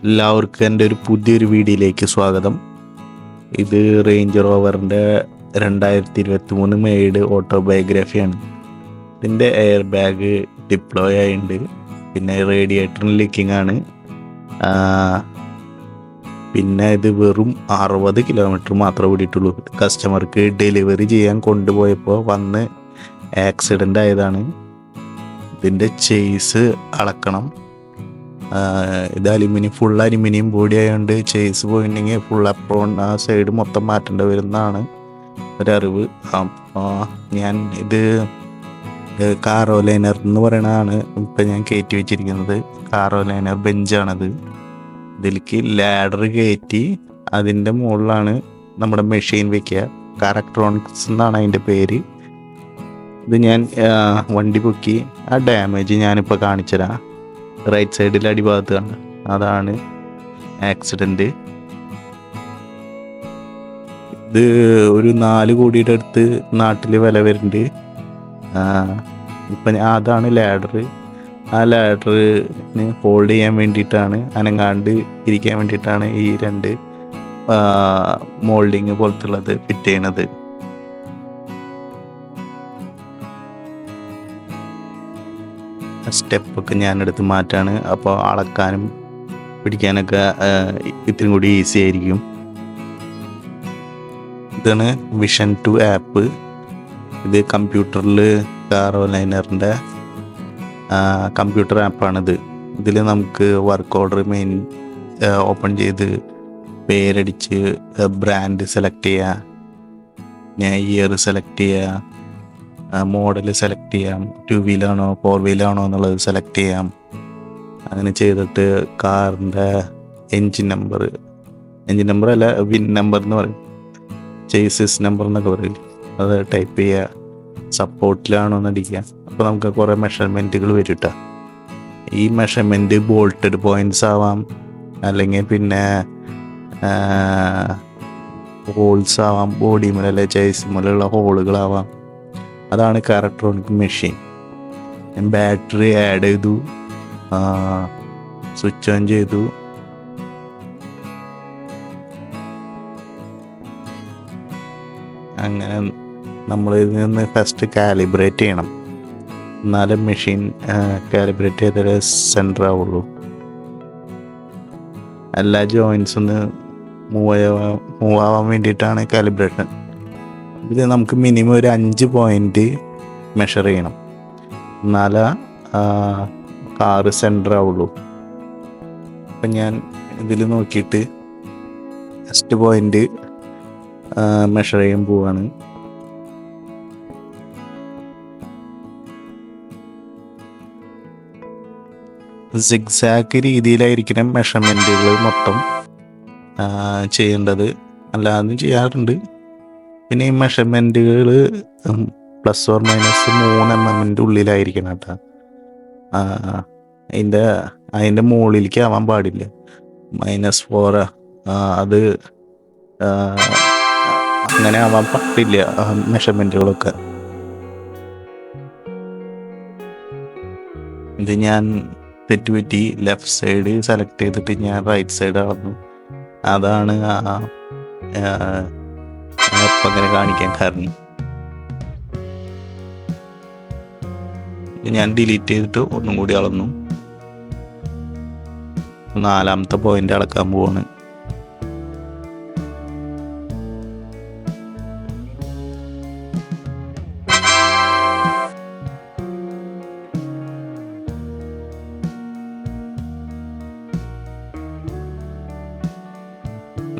എല്ലാവർക്കും എൻ്റെ ഒരു പുതിയൊരു വീഡിയോയിലേക്ക് സ്വാഗതം. ഇത് റേഞ്ച് റോവറിൻ്റെ 2023 മെയ്ഡ് ഓട്ടോബയോഗ്രഫിയാണ്. ഇതിൻ്റെ എയർ ബാഗ് ഡിപ്ലോയ് ആയിട്ടുണ്ട്. പിന്നെ റേഡിയേറ്ററിന് ലീക്കിംഗ് ആണ്. പിന്നെ ഇത് വെറും 60 കിലോമീറ്റർ മാത്രമേ ഓടിയിട്ടുള്ളൂ. കസ്റ്റമർക്ക് ഡെലിവറി ചെയ്യാൻ കൊണ്ടുപോയപ്പോൾ വന്ന് ആക്സിഡൻ്റ് ആയതാണ്. ഇതിൻ്റെ ചേസ് അളക്കണം. ഇത് ഫുൾ അലുമിനിയം ബോഡി ആയതുകൊണ്ട് ചേസ് പോയിട്ടുണ്ടെങ്കിൽ ഫുൾ അപ്രോൺ ആ സൈഡ് മൊത്തം മാറ്റേണ്ടി വരുന്നതാണ് ഒരറിവ്. അപ്പോൾ ഞാൻ ഇത് കാറോലൈനർ എന്ന് പറയുന്നതാണ് ഇപ്പം ഞാൻ കയറ്റി വെച്ചിരിക്കുന്നത്. കാറോലൈനർ ബെഞ്ചാണത്. ഇതിലേക്ക് ലാഡർ കയറ്റി അതിൻ്റെ മുകളിലാണ് നമ്മുടെ മെഷീൻ വെക്കുക. കാറക്ട്രോണിക്സ് എന്നാണ് അതിൻ്റെ പേര്. ഇത് ഞാൻ വണ്ടി പൊക്കി ആ ഡാമേജ് ഞാനിപ്പോൾ കാണിച്ചുതരാം. റൈറ്റ് സൈഡിൽ അടിഭാഗത്താണ്, അതാണ് ആക്സിഡൻറ്റ്. ഇത് ഒരു 4 കോടിയുടെ അടുത്ത് നാട്ടിൽ വില വരുന്നുണ്ട്. ഇപ്പം അതാണ് ലാഡർ. ആ ലാഡറിന് ഹോൾഡ് ചെയ്യാൻ വേണ്ടിയിട്ടാണ്, അനങ്ങാണ്ട് ഇരിക്കാൻ വേണ്ടിയിട്ടാണ് ഈ 2 മോൾഡിങ് പോലത്തുള്ളത് ഫിറ്റ് ചെയ്യണത്. സ്റ്റെപ്പൊക്കെ ഞാനെടുത്ത് മാറ്റാണ്. അപ്പോൾ അളക്കാനും പിടിക്കാനൊക്കെ ഇത്തിരി കൂടി ഈസി ആയിരിക്കും. ഇതാണ് വിഷൻ 2 ആപ്പ്. ഇത് കമ്പ്യൂട്ടറിൽ കാറോലൈനറിൻ്റെ കമ്പ്യൂട്ടർ ആപ്പാണിത്. ഇതിൽ നമുക്ക് വർക്ക് ഓർഡർ മെയിൻ ഓപ്പൺ ചെയ്ത് പേരടിച്ച് ബ്രാൻഡ് സെലക്ട് ചെയ്യുക, ഞാൻ ഇയർ സെലക്ട് ചെയ്യുക, മോഡൽ സെലക്ട് ചെയ്യാം, 2 വീലാണോ 4 വീലാണോ എന്നുള്ളത് സെലക്ട് ചെയ്യാം. അങ്ങനെ ചെയ്തിട്ട് കാറിൻ്റെ എൻജിൻ നമ്പർ അല്ല വിൻ നമ്പർ എന്ന് പറയും, ചേസിസ് നമ്പർ എന്നൊക്കെ പറയില്ലേ, അത് ടൈപ്പ് ചെയ്യുക. സപ്പോർട്ടിലാണോ എന്ന് അടിക്കുക. അപ്പോൾ നമുക്ക് കുറേ മെഷർമെൻറ്റുകൾ വരും കേട്ടോ. ഈ മെഷർമെൻറ്റ് ബോൾട്ടഡ് പോയിൻറ്റ്സ് ആവാം, അല്ലെങ്കിൽ പിന്നെ ഹോൾസ് ആവാം, ബോഡി മുതലല്ലേ ചേസ് മുതലുള്ള ഹോളുകളാവാം. അതാണ് കാറക്ട്രോണിക് മെഷീൻ. ഞാൻ ബാറ്ററി ആഡ് ചെയ്തു, സ്വിച്ച് ഓൺ ചെയ്തു. അങ്ങനെ നമ്മൾ ഇതിൽ നിന്ന് ഫസ്റ്റ് കാലിബ്രേറ്റ് ചെയ്യണം. എന്നാലേ മെഷീൻ കാലിബ്രേറ്റ് ചെയ്താലേ സെൻറ്റർ ആവുള്ളൂ. എല്ലാ ജോയിൻറ്റ്സ് ഒന്ന് മൂവ് ആവാൻ വേണ്ടിയിട്ടാണ് കാലിബ്രേഷൻ. ഇതിൽ നമുക്ക് മിനിമം ഒരു 5 പോയിൻ്റ് മെഷർ ചെയ്യണം, എന്നാലേ കാറ് സെൻറ്റർ ആവുള്ളൂ. അപ്പം ഞാൻ ഇതിൽ നോക്കിയിട്ട് ഫസ്റ്റ് പോയിൻ്റ് മെഷർ ചെയ്യാൻ പോവാണ്. സിഗ്സാഗ് രീതിയിലായിരിക്കണം മെഷർമെൻറ്റുകൾ മൊത്തം ചെയ്യേണ്ടത്. അല്ലാതെ ചെയ്യാറുണ്ട്. പിന്നെ ഈ മെഷർമെൻറ്റുകൾ ±3 mm ഉള്ളിലായിരിക്കണം കേട്ടോ. അതിൻ്റെ മുകളിലേക്ക് ആവാൻ പാടില്ല. -4 അത് അങ്ങനെ ആവാൻ പാടില്ല മെഷർമെൻറ്റുകളൊക്കെ. ഇത് ഞാൻ തെറ്റുപറ്റി ലെഫ്റ്റ് സൈഡ് സെലക്ട് ചെയ്തിട്ട് ഞാൻ റൈറ്റ് സൈഡ് അളന്നു. അതാണ് ഇപ്പം അങ്ങനെ കാണിക്കാൻ കാരണം. ഞാൻ ഡിലീറ്റ് ചെയ്തിട്ട് ഒന്നും കൂടി അളന്നു. 4ാമത്തെ പോയിന്റ് അളക്കാൻ പോവാണ്.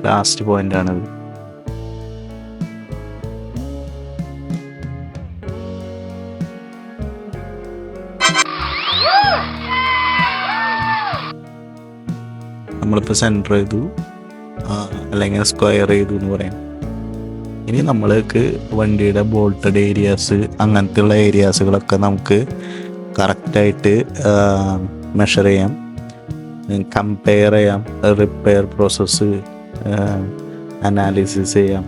ലാസ്റ്റ് പോയിന്റാണിത്. നമ്മളിപ്പോൾ സെൻറ്റർ ചെയ്തു, അല്ലെങ്കിൽ സ്ക്വയർ ചെയ്തു എന്ന് പറയാം. ഇനി നമ്മൾക്ക് വണ്ടിയുടെ ബോൾട്ടഡ് ഏരിയാസ് അങ്ങനത്തെയുള്ള ഏരിയാസുകളൊക്കെ നമുക്ക് കറക്റ്റായിട്ട് മെഷർ ചെയ്യാം, കമ്പയർ ചെയ്യാം, റിപ്പയർ പ്രോസസ്സ് അനാലിസിസ് ചെയ്യാം.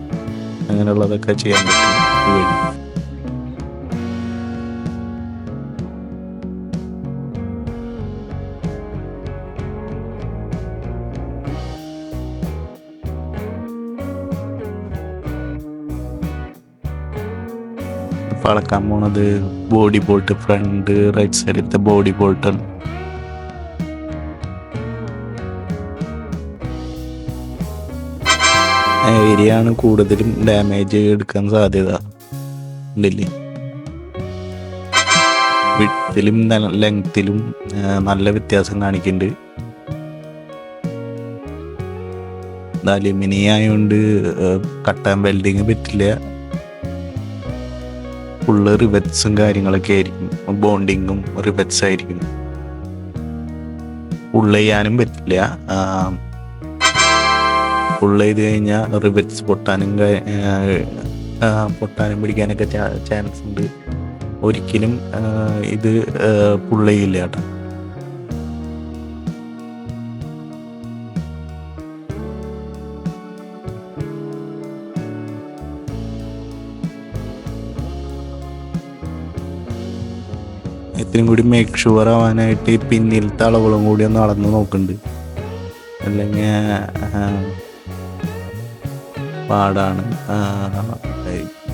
അങ്ങനെയുള്ളതൊക്കെ ചെയ്യാൻ പറ്റും. ഇപ്പോൾ അളക്കാൻ പോണത് ബോഡി ബോൾട്ട്, ഫ്രണ്ട് റൈറ്റ് സൈഡിലത്തെ ബോഡി ബോൾട്ടാണ്. ഏരിയയാണ് കൂടുതലും ഡാമേജ് എടുക്കാൻ സാധ്യത ഉണ്ടല്ലേ. വിഡ്ത്തിലും ലെങ്ത്തിലും നല്ല വ്യത്യാസം കാണിക്കുന്നുണ്ട്. ഇത് അലുമിനിയം ആയതുകൊണ്ട് കട്ടാൻ വെൽഡിങ് പറ്റില്ല. ഫുള്ള് റിവറ്റ്സും കാര്യങ്ങളൊക്കെ ആയിരിക്കും, ബോണ്ടിങ്ങും റിവറ്റ്സ് ആയിരിക്കും. ഫുള്ള് ചെയ്യാനും പറ്റില്ല. ഫുള്ള് ചെയ്ത് കഴിഞ്ഞാൽ റിവറ്റ്സ് പൊട്ടാനും പിടിക്കാനൊക്കെ ചാൻസ് ഉണ്ട്. ഒരിക്കലും ഇത് ഫുള്ള് ചെയ്യില്ല കേട്ടോ. ഇത്രയും കൂടി മേക്ക് ഷുവർ ആവാനായിട്ട് പിന്നിലത്തെ അളവുകളും കൂടി ഒന്ന് അളന്ന് നോക്കുന്നുണ്ട്, അല്ലെങ്കിൽ പാടാണ്.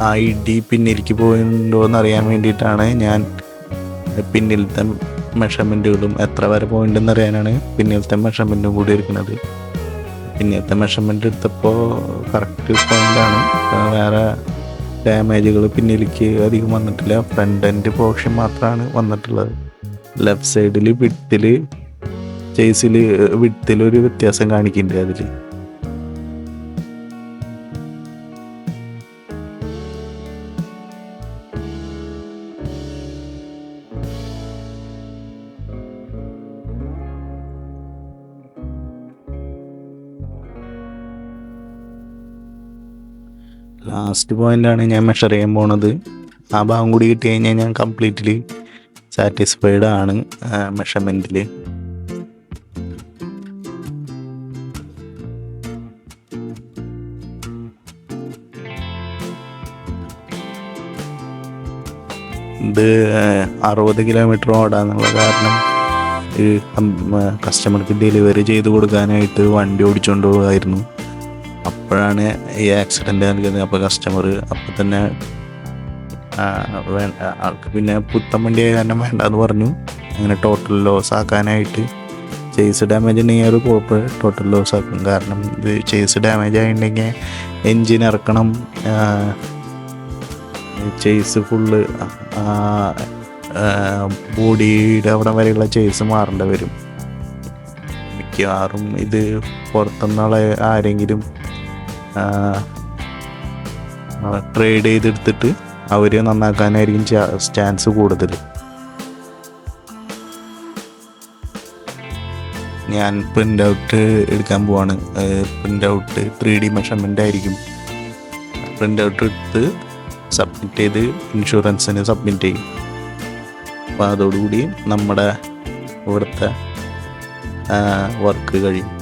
ആ ഇടി പിന്നിലേക്ക് പോയിട്ടുണ്ടോ എന്ന് അറിയാൻ വേണ്ടിയിട്ടാണ് ഞാൻ പിന്നിലത്തെ മെഷർമെൻറ്റുകളും എത്ര വരെ പോയിട്ടുണ്ടെന്ന് അറിയാനാണ് പിന്നിലത്തെ മെഷർമെൻറ്റും കൂടി എടുക്കുന്നത്. പിന്നിലത്തെ മെഷർമെൻറ്റ് എടുത്തപ്പോൾ കറക്റ്റ് പോയിൻ്റാണ്. വേറെ ഡാമേജുകൾ പിന്നിലേക്ക് അധികം വന്നിട്ടില്ല. ഫ്രണ്ട് എൻഡ് പോർഷൻ മാത്രമാണ് വന്നിട്ടുള്ളത്. ലെഫ്റ്റ് സൈഡിൽ വിഡ്ത്തിലൊരു വ്യത്യാസം കാണിക്കുന്നുണ്ട് അതിൽ. ലാസ്റ്റ് പോയിൻ്റാണ് ഞാൻ മെഷർ ചെയ്യാൻ പോണത്. ആ ഭാഗം കൂടി കിട്ടി കഴിഞ്ഞാൽ ഞാൻ കംപ്ലീറ്റ്ലി സാറ്റിസ്ഫൈഡ് ആണ് മെഷർമെൻറ്റിൽ. ഇത് 60 കിലോമീറ്റർ ഓടാന്നുള്ള കാരണം കസ്റ്റമർക്ക് ഡെലിവറി ചെയ്ത് കൊടുക്കാനായിട്ട് വണ്ടി ഓടിച്ചുകൊണ്ട് പോകുമായിരുന്നു. അപ്പോഴാണ് ഈ ആക്സിഡൻ്റ് നൽകുന്നത്. അപ്പോൾ കസ്റ്റമർ അപ്പം തന്നെ ആൾക്ക് പിന്നെ പുത്തൻ വണ്ടി ആയ കാരണം വേണ്ടെന്ന് പറഞ്ഞു. അങ്ങനെ ടോട്ടൽ ലോസ് ആക്കാനായിട്ട് ചേസ് ഡാമേജ് ഉണ്ടെങ്കിൽ അത് കുഴപ്പമില്ല, ടോട്ടൽ ലോസ് ആക്കും. കാരണം ഇത് ചേസ് ഡാമേജ് ആയിട്ടുണ്ടെങ്കിൽ എൻജിൻ ഇറക്കണം, ചേസ് ഫുള്ള് ബോഡിയുടെ അവിടെ വരെയുള്ള ചേസ് മാറേണ്ടി വരും. മിക്കവാറും ഇത് പുറത്തുനിന്നുള്ള ആരെങ്കിലും ട്രേഡ് ചെയ്തെടുത്തിട്ട് അവർ നന്നാക്കാനായിരിക്കും ചാൻസ് കൂടുതൽ. ഞാൻ പ്രിൻ്റ് ഔട്ട് എടുക്കാൻ പോവാണ്. പ്രിൻ്റ് ഔട്ട് 3D മെഷർമെൻ്റ് ആയിരിക്കും. പ്രിൻ്റ് ഔട്ട് എടുത്ത് സബ്മിറ്റ് ചെയ്ത് ഇൻഷുറൻസിന് സബ്മിറ്റ് ചെയ്യും. അപ്പോൾ അതോടുകൂടി നമ്മുടെ ഇവിടുത്തെ വർക്ക് കഴിയും.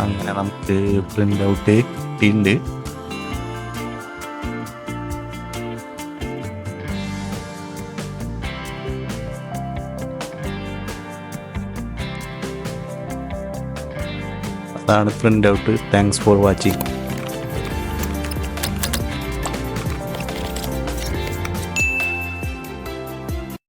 അങ്ങനെ നമുക്ക് പ്രിൻ്റ് ഔട്ട് കിട്ടിയിട്ടുണ്ട്. അതാണ് print out. Thanks for watching.